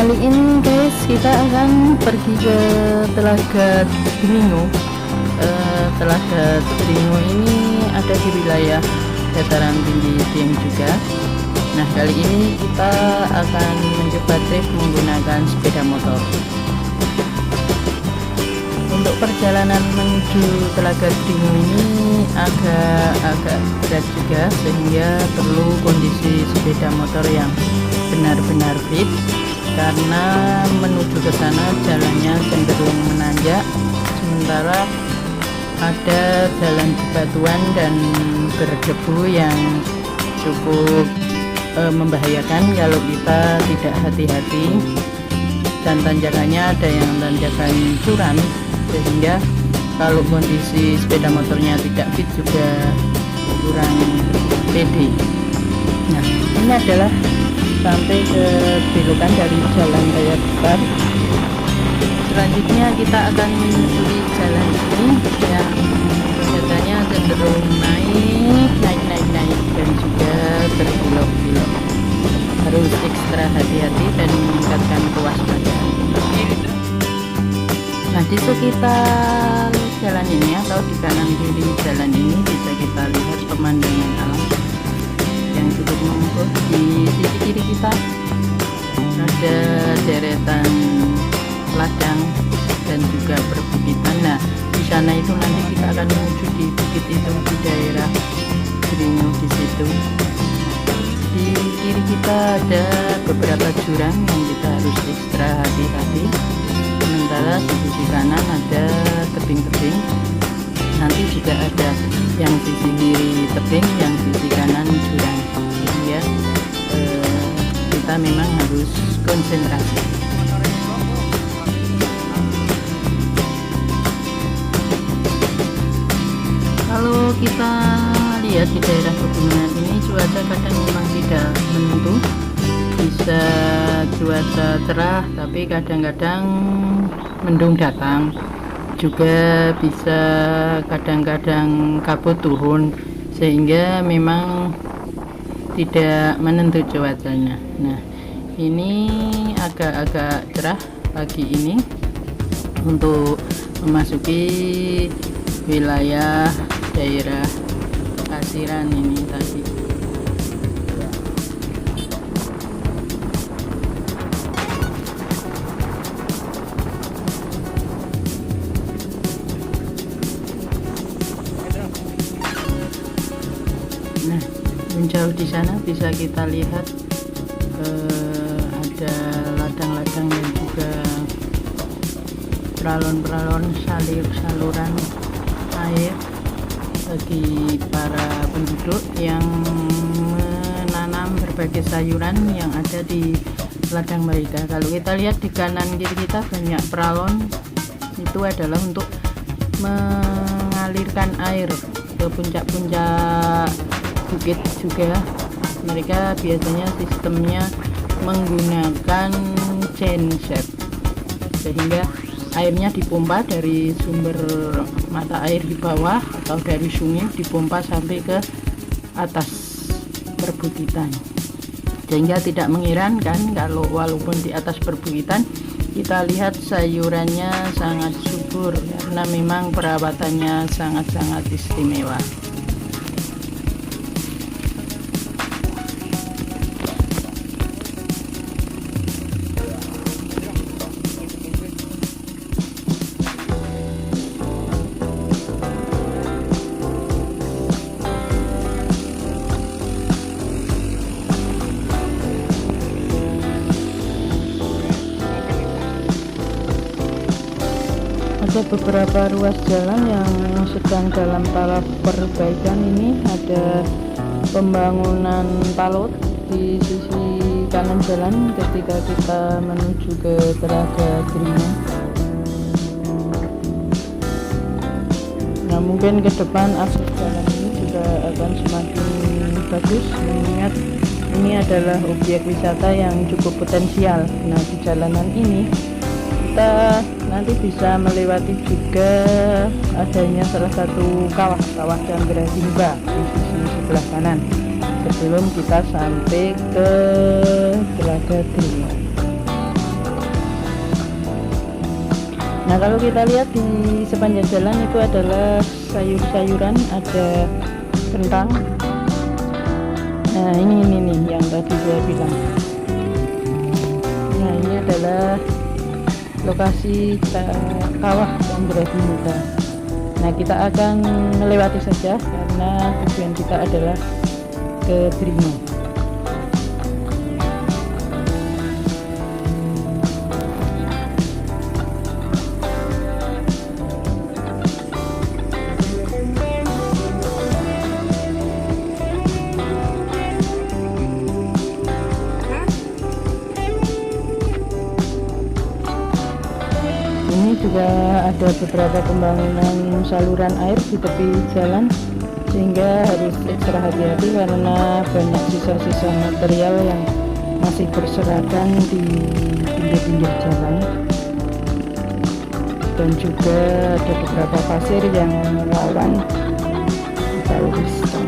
kali ini guys kita akan pergi ke Telaga Dringo. Telaga Dringo ini ada di wilayah dataran tinggi Dieng juga. Nah, kali ini kita akan mencoba trip menggunakan sepeda motor. Untuk perjalanan menuju Telaga Dringo ini agak berat juga, sehingga perlu kondisi sepeda motor yang benar-benar fit, karena menuju ke sana jalannya cenderung menanjak, sementara ada jalan bebatuan dan berdebu yang cukup membahayakan kalau kita tidak hati-hati, dan tanjakannya ada yang tanjakan curam, sehingga kalau kondisi sepeda motornya tidak fit juga kurang pede. Nah, ini adalah sampai ke belokan dari jalan raya besar. Selanjutnya kita akan menyusuri jalan ini yang biasanya cenderung naik dan juga berbelok-belok. Harus ekstra hati-hati dan meningkatkan kewaspadaan. Nah, di sekitar jalan ini atau di kanan kiri jalan ini bisa kita lihat pemandangan alam yang cukup memukau. Di sisi kiri kita ada deretan ladang dan juga perbukitan. Nah, di sana itu nanti kita akan menuju di bukit itu, di daerah Dringo di situ. Di kiri kita ada beberapa jurang yang kita harus ekstra hati-hati, sementara di sisi kanan ada tebing-tebing. Nanti juga ada yang sisi kiri tebing, yang sisi kanan jurang. Jadi ya, kita memang harus konsentrasi. Kalau kita lihat di daerah pegunungan ini, cuaca kadang memang tidak menentu, bisa cuaca cerah tapi kadang-kadang mendung datang, juga bisa kadang-kadang kabut turun, sehingga memang tidak menentu cuacanya. Nah, ini agak-agak cerah pagi ini untuk memasuki wilayah daerah Kasiran ini tadi. Nah, menjauh di sana bisa kita lihat ada ladang-ladang dan juga peralon-peralon saluran air bagi para penduduk yang menanam berbagai sayuran yang ada di ladang mereka. Kalau kita lihat di kanan kiri kita banyak peralon, itu adalah untuk mengalirkan air ke puncak-puncak bukit juga. Mereka biasanya sistemnya menggunakan genset, sehingga airnya dipompa dari sumber mata air di bawah atau dari sungai, dipompa sampai ke atas perbukitan, sehingga tidak mengherankan kalau walaupun di atas perbukitan kita lihat sayurannya sangat subur, karena memang perawatannya sangat-sangat istimewa. Ada beberapa ruas jalan yang sedang dalam tahap perbaikan. Ini ada pembangunan palut di sisi kanan jalan ketika kita menuju ke Telaga Dringo. Nah, mungkin ke depan akses jalan ini juga akan semakin bagus, mengingat ini adalah objek wisata yang cukup potensial. Nah, di jalanan ini kita nanti bisa melewati juga adanya salah satu kawah Chandradimba di sisi sebelah kanan sebelum kita sampai ke Telaga Dringo. Nah, kalau kita lihat di sepanjang jalan itu adalah sayur-sayuran, ada kentang. Nah, ini nih yang tadi saya bilang. Nah, ini adalah lokasi kawah Chandra di Muka. Nah, kita akan melewati saja karena tujuan kita adalah ke Brimo. Ini juga ada beberapa pembangunan saluran air di tepi jalan, sehingga harus ekstra hati-hati karena banyak sisa-sisa material yang masih berserakan di pinggir-pinggir jalan, dan juga ada beberapa pasir yang rawan kita luruskan.